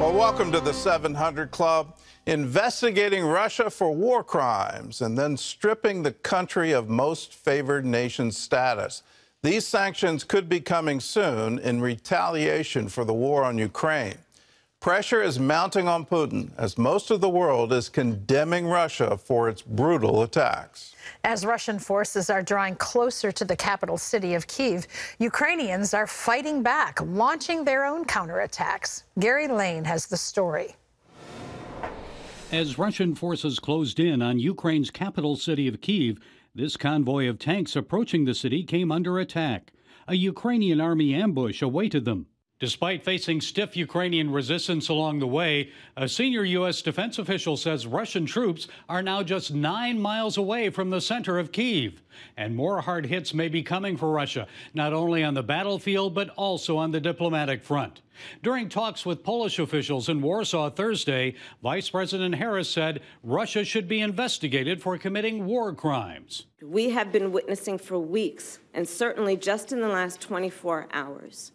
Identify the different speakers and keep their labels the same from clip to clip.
Speaker 1: Well, welcome to the 700 Club. Investigating Russia for war crimes and then stripping the country of most favored nation status. These sanctions could be coming soon in retaliation for the war on Ukraine. Pressure is mounting on Putin as most of the world is condemning Russia for its brutal attacks.
Speaker 2: As Russian forces are drawing closer to the capital city of Kyiv, Ukrainians are fighting back, launching their own counterattacks. Gary Lane has the story.
Speaker 3: As Russian forces closed in on Ukraine's capital city of Kyiv, this convoy of tanks approaching the city came under attack. A Ukrainian army ambush awaited them. Despite facing stiff Ukrainian resistance along the way, a senior U.S. defense official says Russian troops are now just 9 miles away from the center of Kyiv. And more hard hits may be coming for Russia, not only on the battlefield, but also on the diplomatic front. During talks with Polish officials in Warsaw Thursday, Vice President Harris said Russia should be investigated for committing war crimes.
Speaker 4: We have been witnessing for weeks, and certainly just in the last 24 hours,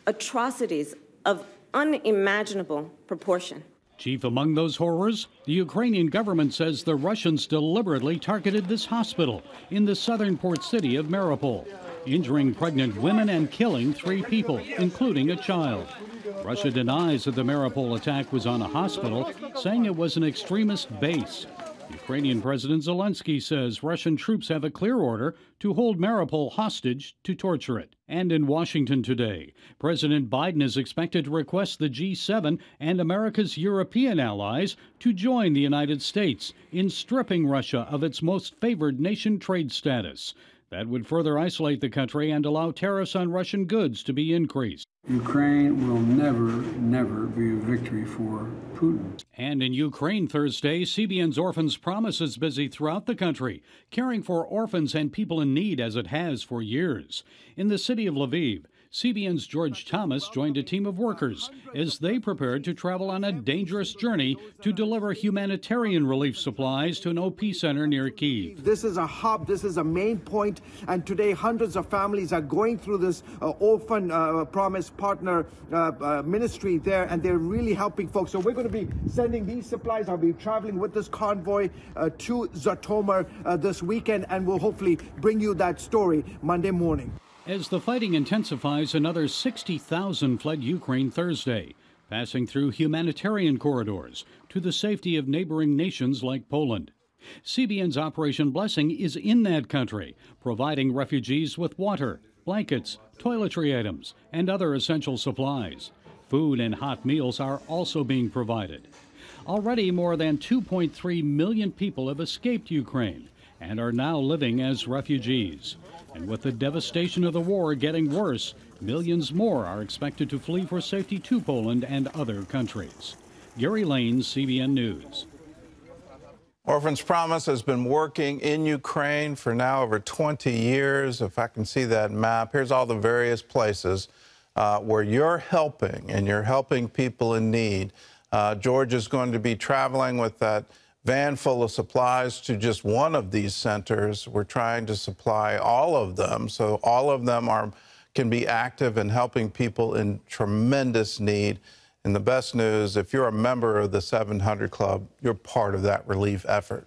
Speaker 4: atrocities of unimaginable proportion.
Speaker 3: Chief among those horrors, the Ukrainian government says the Russians deliberately targeted this hospital in the southern port city of Mariupol, injuring pregnant women and killing 3 people, including a child. Russia denies that the Mariupol attack was on a hospital, saying it was an extremist base. Ukrainian President Zelensky says Russian troops have a clear order to hold Mariupol hostage to torture it. And in Washington today, President Biden is expected to request the G7 and America's European allies to join the United States in stripping Russia of its most favored nation trade status. That would further isolate the country and allow tariffs on Russian goods to be increased.
Speaker 5: Ukraine will never be a victory for Putin.
Speaker 3: And in Ukraine Thursday, CBN's Orphans Promise is busy throughout the country, caring for orphans and people in need as it has for years. In the city of Lviv, CBN's George Thomas joined a team of workers as they prepared to travel on a dangerous journey to deliver humanitarian relief supplies to an OP center near Kyiv.
Speaker 6: This is a hub, this is a main point, and today hundreds of families are going through this Orphan Promise partner ministry there, and they're really helping folks. So we're going to be sending these supplies. I'll be traveling with this convoy to Zhytomyr this weekend, and we'll hopefully bring you that story Monday morning.
Speaker 3: As the fighting intensifies, another 60,000 fled Ukraine Thursday, passing through humanitarian corridors to the safety of neighboring nations like Poland. CBN's Operation Blessing is in that country, providing refugees with water, blankets, toiletry items, and other essential supplies. Food and hot meals are also being provided. Already more than 2.3 million people have escaped Ukraine and are now living as refugees. And with the devastation of the war getting worse, millions more are expected to flee for safety to Poland and other countries. Gary Lane, CBN News.
Speaker 1: Orphans Promise has been working in Ukraine for now over 20 years. If I can see that map, here's all the various places where you're helping, and you're helping people in need. George is going to be traveling with that van full of supplies to just one of these centers. We're trying to supply all of them, so all of them can be active in helping people in tremendous need. And the best news, if you're a member of the 700 Club, you're part of that relief effort.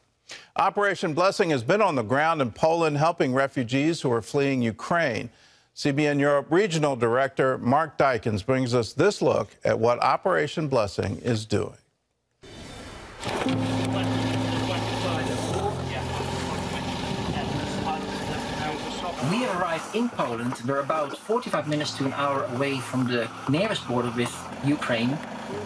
Speaker 1: Operation Blessing has been on the ground in Poland helping refugees who are fleeing Ukraine. CBN Europe Regional Director Mark Dykens brings us this look at what Operation Blessing is doing.
Speaker 7: We arrived in Poland. We're about 45 minutes to an hour away from the nearest border with Ukraine.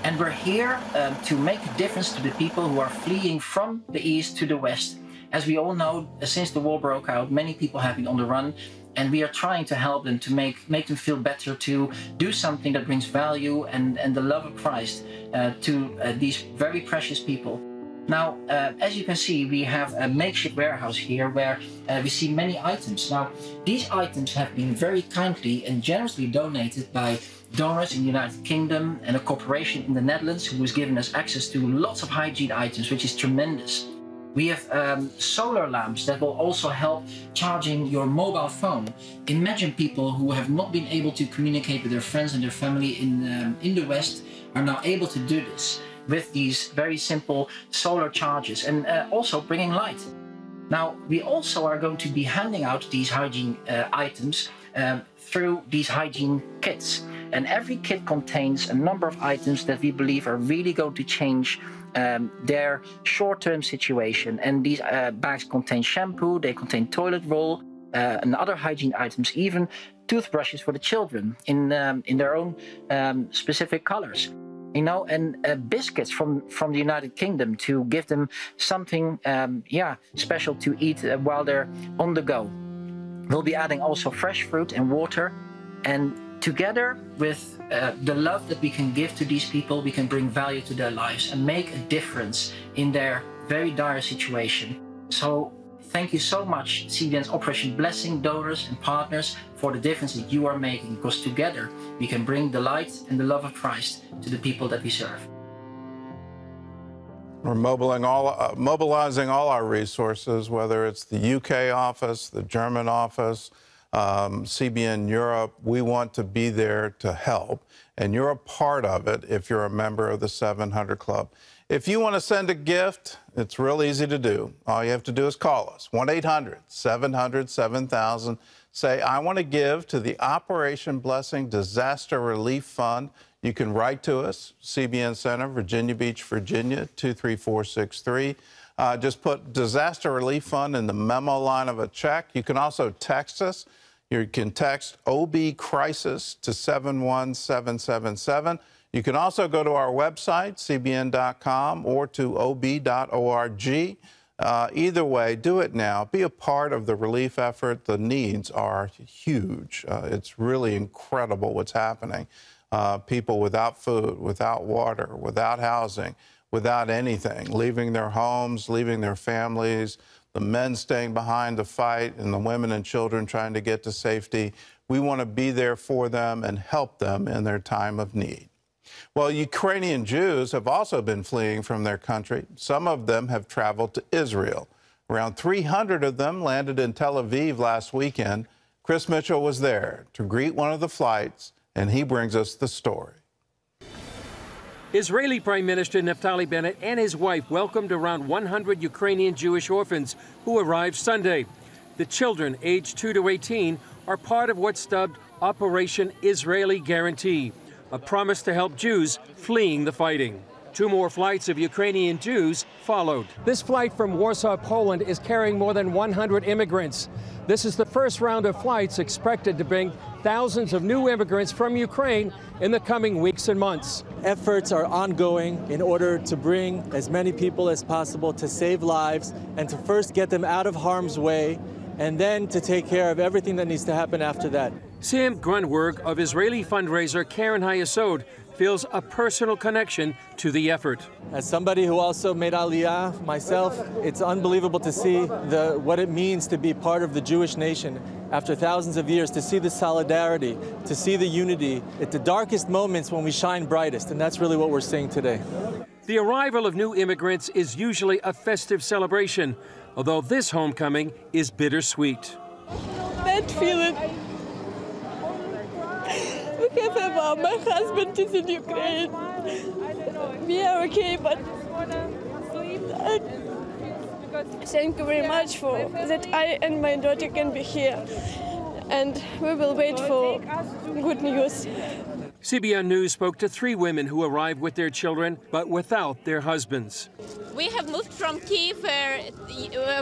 Speaker 7: And we're here to make a difference to the people who are fleeing from the east to the west. As we all know, since the war broke out, many people have been on the run. And we are trying to help them, to make them feel better, to do something that brings value and the love of Christ to these very precious people. Now, as you can see, we have a makeshift warehouse here where we see many items. Now, these items have been very kindly and generously donated by donors in the United Kingdom and a corporation in the Netherlands who has given us access to lots of hygiene items, which is tremendous. We have solar lamps that will also help charging your mobile phone. Imagine people who have not been able to communicate with their friends and their family in the West are now able to do this with these very simple solar chargers, and also bringing light. Now, we also are going to be handing out these hygiene items through these hygiene kits. And every kit contains a number of items that we believe are really going to change their short-term situation. And these bags contain shampoo, they contain toilet roll, and other hygiene items, even toothbrushes for the children in their own specific colors. You know, and biscuits from the United Kingdom to give them something, special to eat while they're on the go. We'll be adding also fresh fruit and water, and together with the love that we can give to these people, we can bring value to their lives and make a difference in their very dire situation. So thank you so much, CBN's Operation Blessing donors and partners, for the difference that you are making, because together we can bring the light and the love of Christ to the people that we serve.
Speaker 1: We're mobilizing all our resources, whether it's the UK office, the German office, CBN Europe. We want to be there to help, and you're a part of it if you're a member of the 700 Club. If you want to send a gift, it's real easy to do. All you have to do is call us, 1-800-700-7000. Say, I want to give to the Operation Blessing Disaster Relief Fund. You can write to us, CBN Center, Virginia Beach, Virginia, 23463. Just put Disaster Relief Fund in the memo line of a check. You can also text us. You can text OB Crisis to 71777. You can also go to our website, cbn.com, or to ob.org. Either way, do it now. Be a part of the relief effort. The needs are huge. It's really incredible what's happening. People without food, without water, without housing, without anything, leaving their homes, leaving their families, the men staying behind to fight, and the women and children trying to get to safety. We want to be there for them and help them in their time of need. Well, Ukrainian Jews have also been fleeing from their country. Some of them have traveled to Israel. Around 300 of them landed in Tel Aviv last weekend. Chris Mitchell was there to greet one of the flights, and he brings us the story.
Speaker 8: Israeli Prime Minister Naftali Bennett and his wife welcomed around 100 Ukrainian Jewish orphans who arrived Sunday. The children, aged 2 to 18, are part of what's dubbed Operation Israeli Guarantee, a promise to help Jews fleeing the fighting. 2 more flights of Ukrainian Jews followed. This flight from Warsaw, Poland is carrying more than 100 immigrants. This is the first round of flights expected to bring thousands of new immigrants from Ukraine in the coming weeks and months.
Speaker 9: Efforts are ongoing in order to bring as many people as possible, to save lives, and to first get them out of harm's way, and then to take care of everything that needs to happen after that.
Speaker 8: Sam Grunberg of Israeli fundraiser Karen Hayesod feels a personal connection to the effort.
Speaker 9: As somebody who also made Aliyah myself, it's unbelievable to see what it means to be part of the Jewish nation after thousands of years, to see the solidarity, to see the unity at the darkest moments when we shine brightest, and that's really what we're seeing today.
Speaker 8: The arrival of new immigrants is usually a festive celebration, although this homecoming is bittersweet.
Speaker 10: Bad feeling. My husband is in Ukraine. We are okay, but thank you very much for that I and my daughter can be here. And we will wait for good news.
Speaker 8: CBN News spoke to 3 women who arrived with their children, but without their husbands.
Speaker 11: We have moved from Kyiv a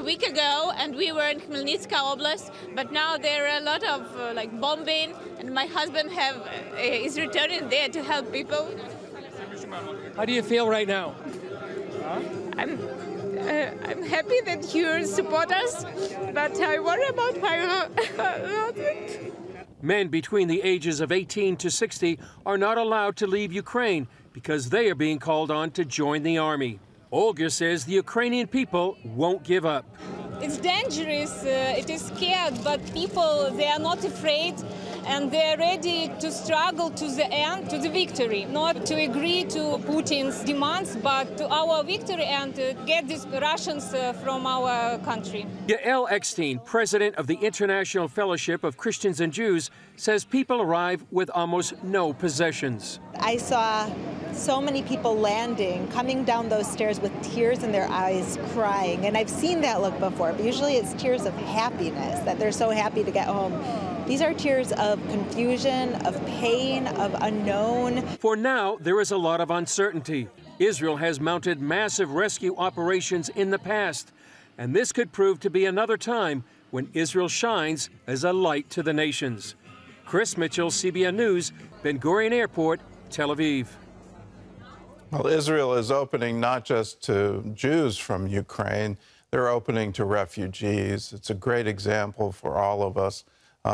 Speaker 11: week ago, and we were in Khmelnytska Oblast, but now there are a lot of bombing, and my husband is returning there to help people.
Speaker 8: How do you feel right now?
Speaker 11: I'm happy that you support us, but I worry about my husband.
Speaker 8: Men between the ages of 18 to 60 are not allowed to leave Ukraine because they are being called on to join the army. Olga says the Ukrainian people won't give up.
Speaker 12: It's dangerous, it is scared, but people, they are not afraid, and they're ready to struggle to the end, to the victory, not to agree to Putin's demands, but to our victory and to get these Russians from our country.
Speaker 8: Yael Eckstein, president of the International Fellowship of Christians and Jews, says people arrive with almost no possessions.
Speaker 13: I saw so many people landing, coming down those stairs with tears in their eyes, crying. And I've seen that look before, but usually it's tears of happiness, that they're so happy to get home. These are tears of confusion, of pain, of unknown.
Speaker 8: For now, there is a lot of uncertainty. Israel has mounted massive rescue operations in the past, and this could prove to be another time when Israel shines as a light to the nations. Chris Mitchell, CBN News, Ben Gurion Airport, Tel Aviv.
Speaker 1: Well, Israel is opening not just to Jews from Ukraine, they're opening to refugees. It's a great example for all of us.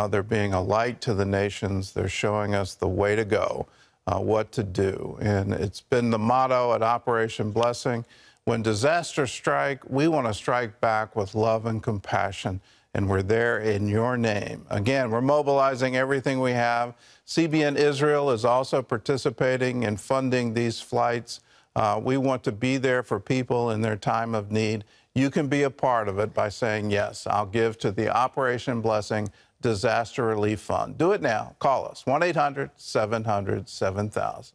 Speaker 1: They're being a light to the nations. They're showing us the way to go, what to do. And it's been the motto at Operation Blessing. When disasters strike, we want to strike back with love and compassion. And we're there in your name. Again, we're mobilizing everything we have. CBN Israel is also participating in funding these flights. We want to be there for people in their time of need. You can be a part of it by saying, yes, I'll give to the Operation Blessing Disaster Relief Fund. Do it now. Call us, 1-800-700-7000.